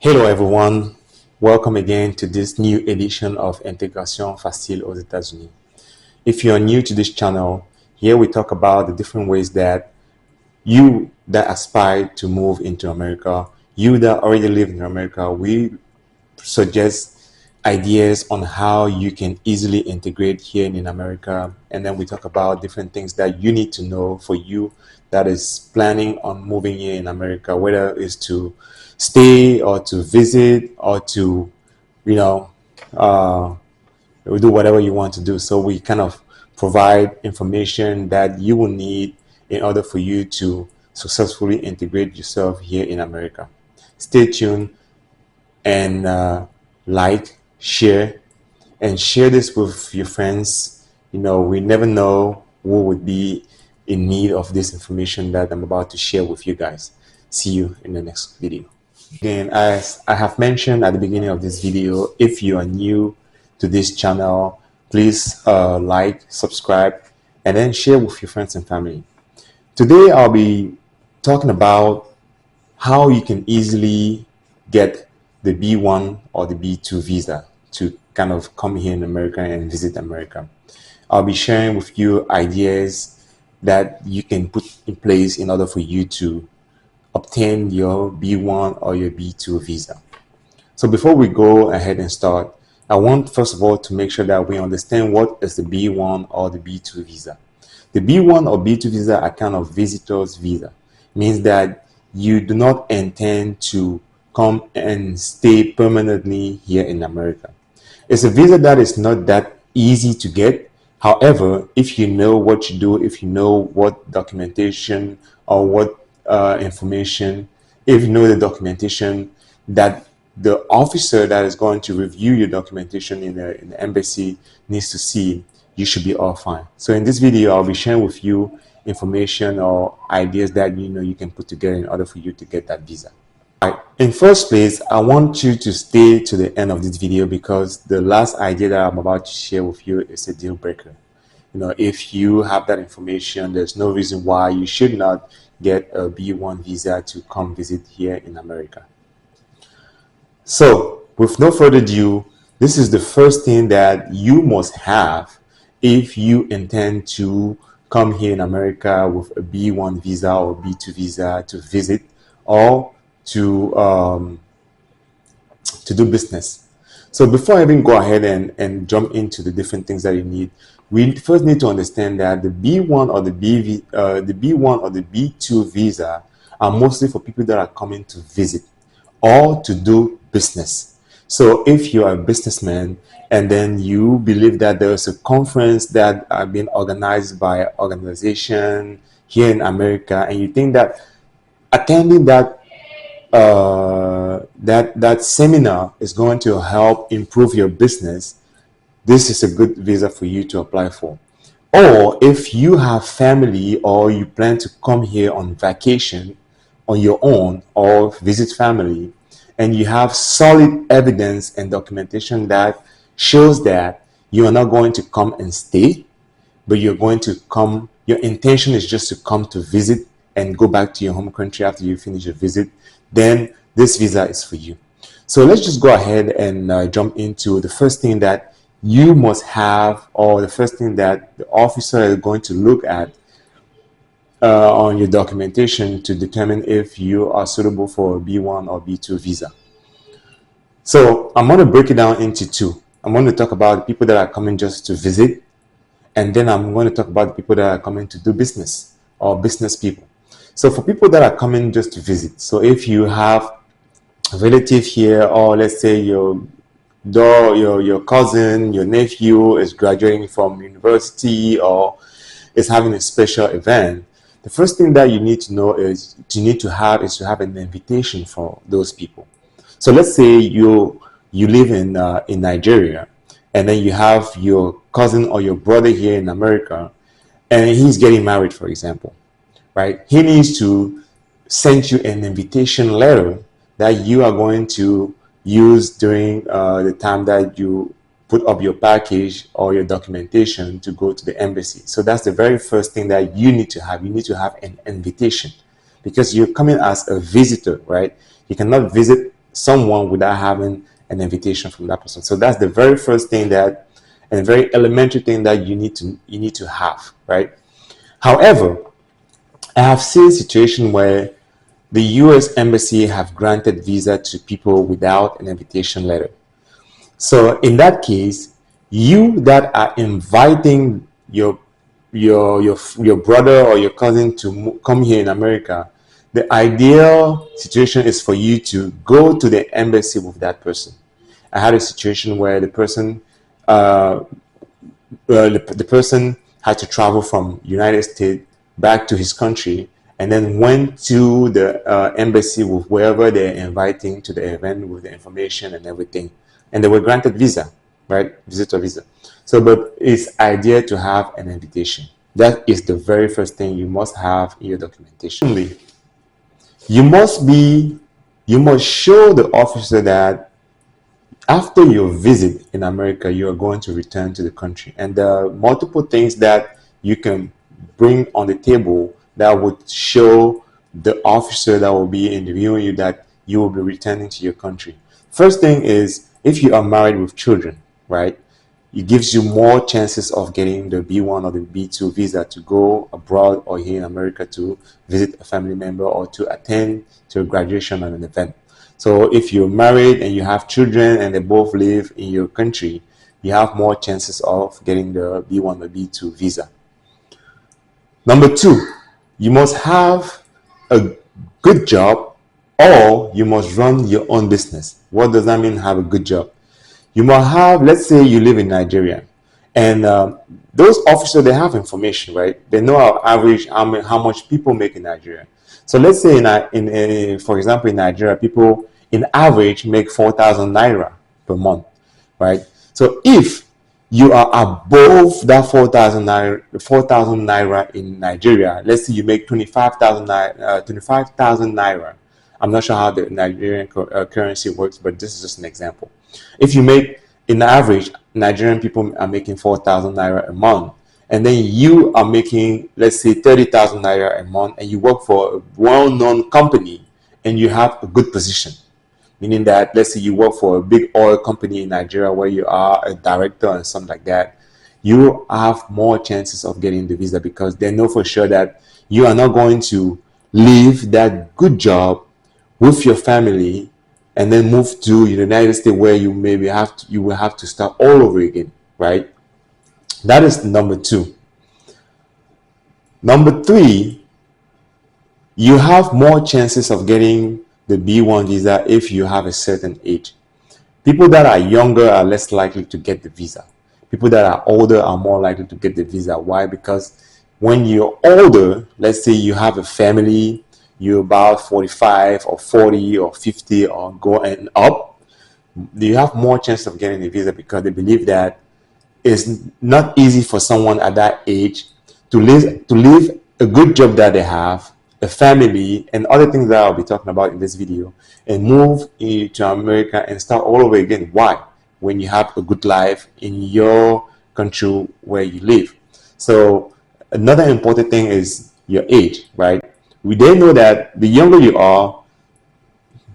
Hello everyone, welcome again to this new edition of Intégration Facile aux États-Unis. If you are new to this channel, here we talk about the different ways that you that aspire to move into America, you that already live in America, we suggest ideas on how you can easily integrate here in America. And then we talk about different things that you need to know for you that is planning on moving here in America, whether it's to stay or to visit or to, you know, uh, do whatever you want to do. So we kind of provide information that you will need in order for you to successfully integrate yourself here in America. Stay tuned and like, share, and share this with your friends. We never know who would be in need of this information that I'm about to share with you guys. See you in the next video. Again, as I have mentioned at the beginning of this video, if you are new to this channel, please like, subscribe, and then share with your friends and family. Today, I'll be talking about how you can easily get the B1 or the B2 visa to kind of come here in America and visit America. I'll be sharing with you ideas that you can put in place in order for you to obtain your B1 or your B2 visa. So before we go ahead and start, I want first of all to make sure that we understand what is the B1 or the B2 visa. The B1 or B2 visa are kind of visitor's visa. It means that you do not intend to come and stay permanently here in America. It's a visa that is not that easy to get. However, if you know what you do, if you know what documentation or what information, if you know the documentation that the officer that is going to review your documentation in the embassy needs to see, you should be all fine. So in this video, I'll be sharing with you information or ideas that you can put together in order for you to get that visa. Right. In first place, I want you to stay to the end of this video because the last idea that I'm about to share with you is a deal breaker. If you have that information, there's no reason why you should not get a B1 visa to come visit here in America. So with no further ado, this is the first thing that you must have if you intend to come here in America with a B1 visa or B2 visa to visit or to do business. So before I even go ahead and jump into the different things that you need, we first need to understand that the B1 or the B1 or the B2 visa are mostly for people that are coming to visit or to do business. So if you are a businessman and then you believe that there is a conference that are being organized by an organization here in America, and you think that attending that that seminar is going to help improve your business, this is a good visa for you to apply for. Or if you have family or you plan to come here on vacation on your own or visit family, and you have solid evidence and documentation that shows that you are not going to come and stay, but you're going to come, your intention is just to come to visit and go back to your home country after you finish your visit, then this visa is for you. So let's just go ahead and jump into the first thing that you must have, or the first thing that the officer is going to look at on your documentation to determine if you are suitable for a B1 or B2 visa. So I'm going to break it down into two. I'm going to talk about the people that are coming just to visit, and then I'm going to talk about the people that are coming to do business or business people. So for people that are coming just to visit, so if you have a relative here, or let's say your cousin, your nephew is graduating from university or is having a special event, the first thing that you need to know is to have an invitation for those people. So let's say you live in Nigeria, and then you have your cousin or your brother here in America, and he's getting married, for example, right? He needs to send you an invitation letter that you are going to use during the time that you put up your package or your documentation to go to the embassy. So that's the very first thing that you need to have. You need to have an invitation because you're coming as a visitor, right? You cannot visit someone without having an invitation from that person. So that's the very first thing that, and very elementary thing that you need to have, right? However, I have seen a situation where the US Embassy have granted visa to people without an invitation letter. So in that case, you that are inviting your brother or your cousin to come here in America, the ideal situation is for you to go to the embassy with that person. I had a situation where uh, the person had to travel from United States back to his country, and then went to the embassy with wherever they're inviting to the event with the information and everything, and they were granted visa, right? Visitor visa. So, but it's ideal to have an invitation. That is the very first thing you must have in your documentation. Secondly, you must be, you must show the officer that after your visit in America, you are going to return to the country. And there are multiple things that you can bring on the table that would show the officer that will be interviewing you that you will be returning to your country. First thing is, if you are married with children, right? It gives you more chances of getting the B1 or the B2 visa to go abroad or here in America to visit a family member or to attend to a graduation or an event. So if you're married and you have children and they both live in your country, you have more chances of getting the B1 or B2 visa. Number two, you must have a good job or you must run your own business. What does that mean, have a good job? You must have, let's say you live in Nigeria, and those officers, they have information, right? They know our average, how much people make in Nigeria. So let's say for example, in Nigeria, people in average make 4,000 naira per month, right? So if you are above that 4,000 naira in Nigeria, let's say you make 25,000 naira. I'm not sure how the Nigerian currency works, but this is just an example. If you make, in average, Nigerian people are making 4,000 naira a month, and then you are making, let's say, 30,000 naira a month, and you work for a well-known company, and you have a good position, meaning that, let's say you work for a big oil company in Nigeria where you are a director and something like that, you have more chances of getting the visa because they know for sure that you are not going to leave that good job with your family and then move to the United States where you will have to start all over again, right? That is number two. Number three, you have more chances of getting the B1 visa if you have a certain age. People that are younger are less likely to get the visa. People that are older are more likely to get the visa. Why? Because when you're older, let's say you have a family, you're about 45 or 40 or 50 or go and up, you have more chance of getting a visa because they believe that it's not easy for someone at that age to leave a good job that they have, a family, and other things that I'll be talking about in this video, and move to America and start all over again. Why? When you have a good life in your country where you live. So another important thing is your age, right? We then know that the younger you are,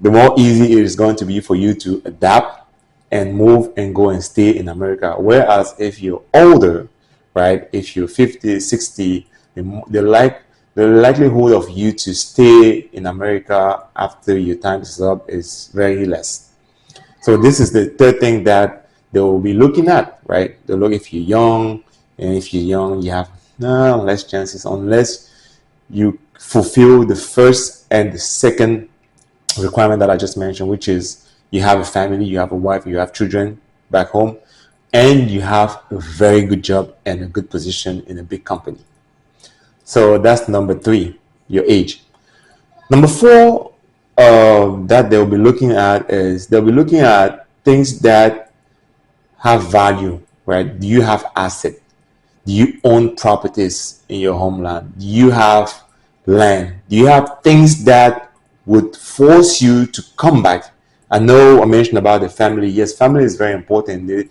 the more easy it is going to be for you to adapt and move and go and stay in America. Whereas if you're older, right, if you're 50, 60, the likelihood of you to stay in America after your time is up is very less. So this is the third thing that they will be looking at, right? They'll look if you're young, and if you're young, you have less chances unless you fulfill the first and the second requirement that I just mentioned, which is you have a family, you have a wife, you have children back home, and you have a very good job and a good position in a big company. So that's number three, your age. Number four, that they'll be looking at is they'll be looking at things that have value, right? Do you have asset? Do you own properties in your homeland? Do you have land? Do you have things that would force you to come back? I know I mentioned about the family. Yes, family is very important.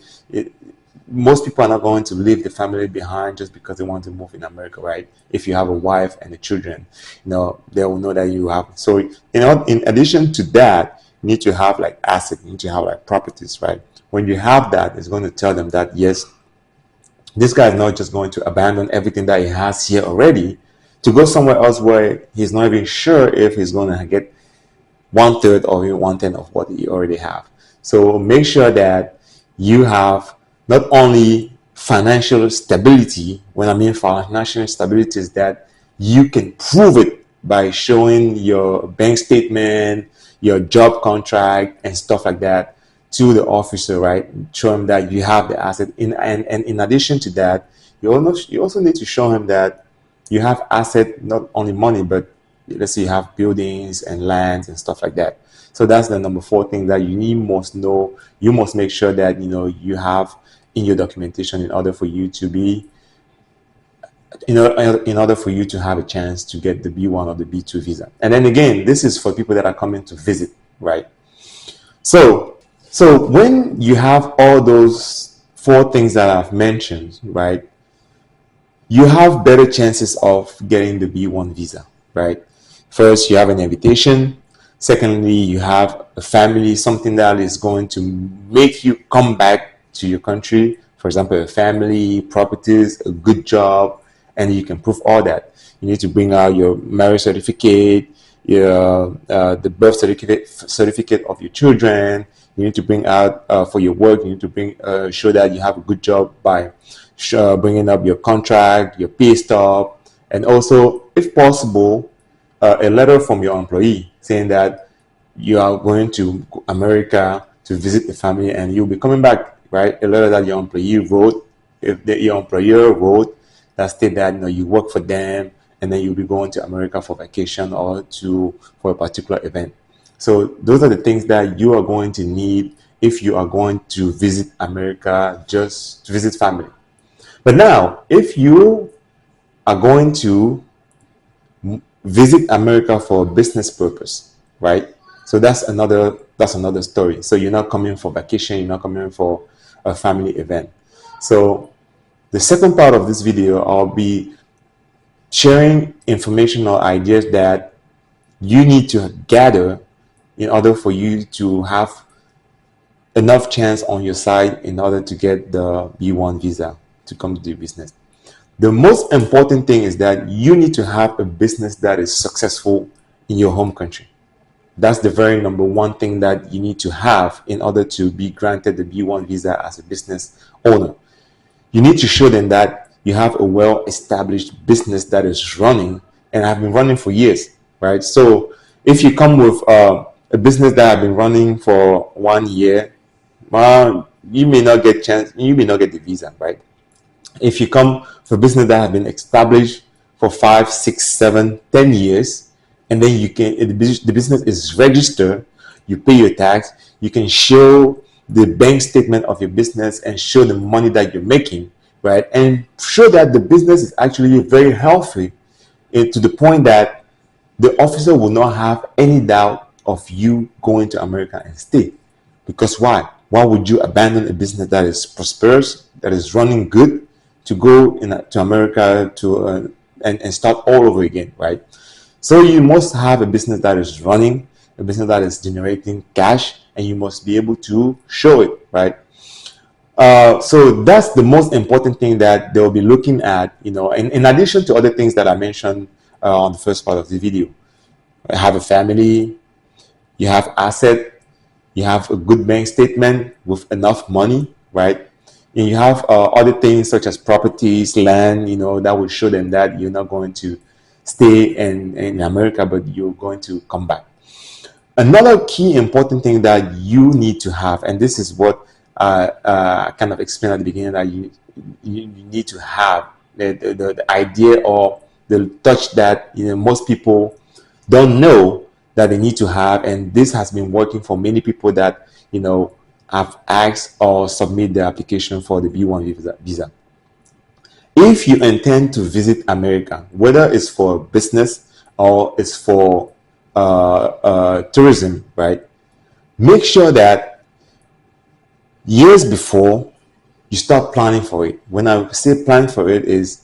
Most people are not going to leave the family behind just because they want to move in America, right? If you have a wife and the children, they will know that you have. So, in addition to that, you need to have like asset, you need to have like properties, right? When you have that, it's going to tell them that yes, this guy is not just going to abandon everything that he has here already to go somewhere else where he's not even sure if he's going to get 1/3 or even 1/10 of what you already have. So make sure that you have not only financial stability. When I mean financial stability, is that you can prove it by showing your bank statement, your job contract, and stuff like that to the officer, right? Show him that you have the asset. And in addition to that, you also need to show him that you have asset, not only money, but let's say you have buildings and lands and stuff like that. So that's the number 4 thing that you must know. You must make sure that you have in your documentation in order for you to be in order for you to have a chance to get the B1 or the B2 visa. And then again, this is for people that are coming to visit, right? So when you have all those 4 things that I've mentioned, right, you have better chances of getting the B1 visa, right? First, you have an invitation. Secondly, you have a family, something that is going to make you come back to your country. For example, a family, properties, a good job, and you can prove all that. You need to bring out your marriage certificate, your the birth certificate of your children. You need to bring out for your work. You need to bring show that you have a good job by bringing up your contract, your pay stub, and also, if possible, a letter from your employee saying that you are going to America to visit the family and you'll be coming back, right? A letter that your employee wrote, your employer wrote, that state that you work for them and then you'll be going to America for vacation or for a particular event. So those are the things that you are going to need if you are going to visit America just to visit family. But now, if you are going to visit America for business purpose, right? So that's another story. So you're not coming for vacation, you're not coming for a family event. So the second part of this video, I'll be sharing information or ideas that you need to gather in order for you to have enough chance on your side in order to get the B1 visa to come to do business. The most important thing is that you need to have a business that is successful in your home country. That's the very number 1 thing that you need to have in order to be granted the B1 visa as a business owner. You need to show them that you have a well-established business that is running and have been running for years, right? So if you come with a business that have been running for 1 year, well, you may not get the visa, right? If you come for a business that have been established for 5, 6, 7, 10 years, and then the business is registered, you pay your tax, you can show the bank statement of your business and show the money that you're making, right? And show that the business is actually very healthy to the point that the officer will not have any doubt of you going to America and stay. Because why? Why would you abandon a business that is prosperous, that is running good, to go to America and start all over again, right? So you must have a business that is running, a business that is generating cash, and you must be able to show it, right? So that's the most important thing that they'll be looking at, in addition to other things that I mentioned on the first part of the video. You have a family, you have asset, you have a good bank statement with enough money, right? And you have other things such as properties, land, that will show them that you're not going to stay in America, but you're going to come back. Another key important thing that you need to have, and this is what I kind of explained at the beginning, that you need to have the idea or the touch that most people don't know that they need to have, and this has been working for many people that have asked or submit their application for the B1 visa. If you intend to visit America, whether it's for business or it's for tourism, right? Make sure that years before you start planning for it. When I say plan for it, is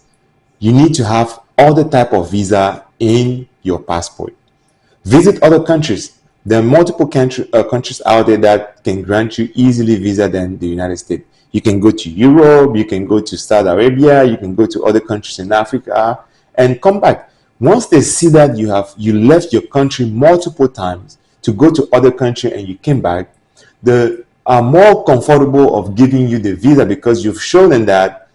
you need to have all the type of visa in your passport. Visit other countries. there are multiple countries out there that can grant you easily visa than the United States. You can go to Europe, you can go to Saudi Arabia, you can go to other countries in Africa and come back. Once they see that you left your country multiple times to go to other country and you came back, they are more comfortable of giving you the visa because you've shown them that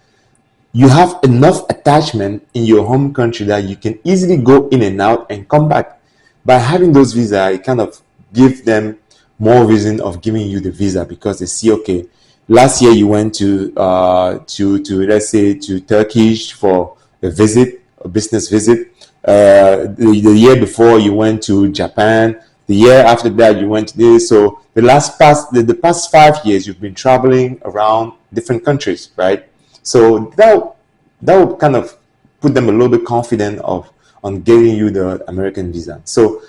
you have enough attachment in your home country that you can easily go in and out and come back. By having those visas, it kind of gives them more reason of giving you the visa because they see, okay, last year you went to let's say to Turkish for a visit, a business visit. The year before you went to Japan. The year after that you went to this. So the past 5 years you've been traveling around different countries, right? So that would kind of put them a little bit confident on getting you the American visa. So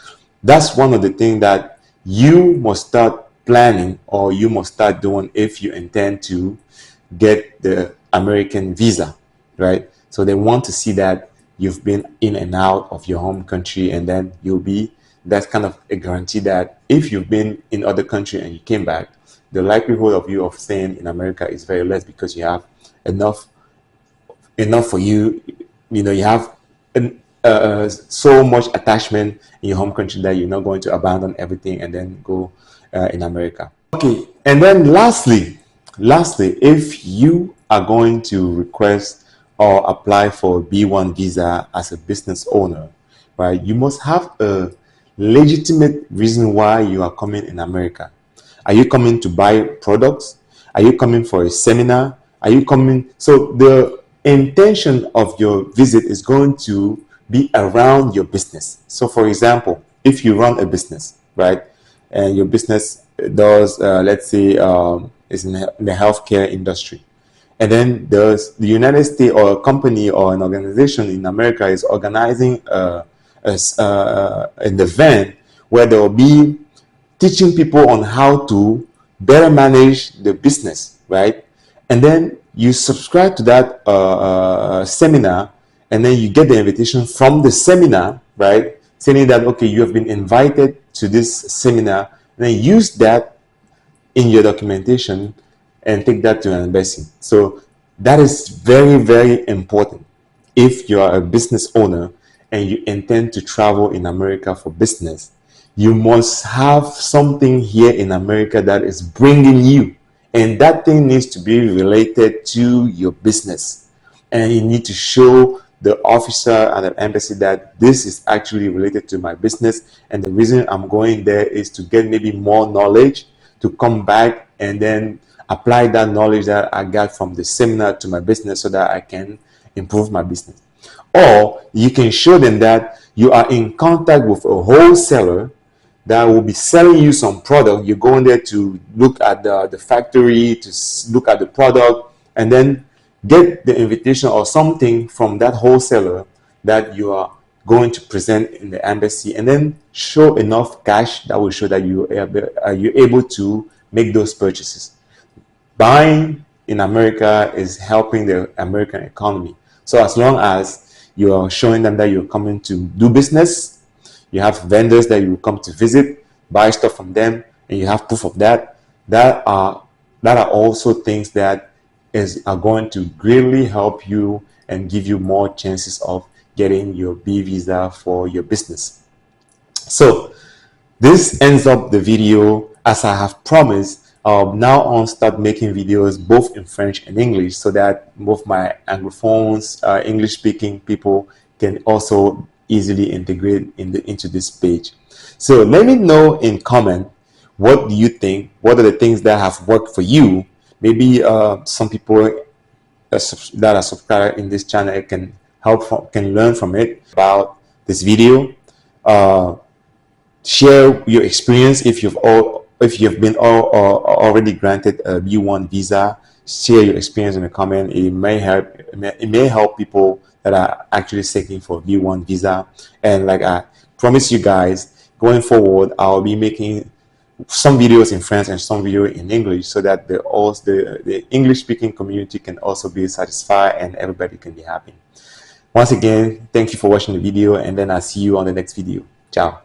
that's one of the things that you must start planning or you must start doing if you intend to get the American visa, right? So they want to see that you've been in and out of your home country, and then that's kind of a guarantee that if you've been in other country and you came back, the likelihood of you of staying in America is very less because you have enough for you. You have so much attachment in your home country that you're not going to abandon everything and then go in America. Okay, and then lastly, if you are going to request or apply for a B1 visa as a business owner, right, you must have a legitimate reason why you are coming in America. Are you coming to buy products? Are you coming for a seminar? Are you coming? So the intention of your visit is going to be around your business. So for example, if you run a business, right, and your business does, let's say, is in the healthcare industry, and then the United States or a company or an organization in America is organizing an event where they will be teaching people on how to better manage the business, right? And then you subscribe to that seminar, and then you get the invitation from the seminar, right, saying that, okay, you have been invited to this seminar, and then use that in your documentation and take that to an embassy. So that is very, very important. If you are a business owner and you intend to travel in America for business, you must have something here in America that is bringing you, and that thing needs to be related to your business, and you need to show the officer at the embassy that this is actually related to my business, and the reason I'm going there is to get maybe more knowledge, to come back and then apply that knowledge that I got from the seminar to my business so that I can improve my business. Or you can show them that you are in contact with a wholesaler that will be selling you some product. You're going there to look at the factory, to look at the product, and then get the invitation or something from that wholesaler that you are going to present in the embassy, and then show enough cash that will show that you're able to make those purchases. Buying in America is helping the American economy. So as long as you are showing them that you're coming to do business, you have vendors that you come to visit, buy stuff from them, and you have proof of that, that are also things that are going to greatly help you and give you more chances of getting your B visa for your business. So this ends up the video. As I have promised, now on start making videos both in French and English so that both my Anglophones, English speaking people can also easily integrate into this page. So let me know in comment, what do you think? What are the things that have worked for you? Maybe some people that are subscribed in this channel can learn from it about this video. Share your experience if you've been already granted a B1 visa. Share your experience in the comment. It may help people that are actually seeking for a B1 visa. And like I promise you guys, going forward, I'll be making some videos in French and some video in English so that the English speaking community can also be satisfied and everybody can be happy. Once again, thank you for watching the video, and then I'll see you on the next video. Ciao.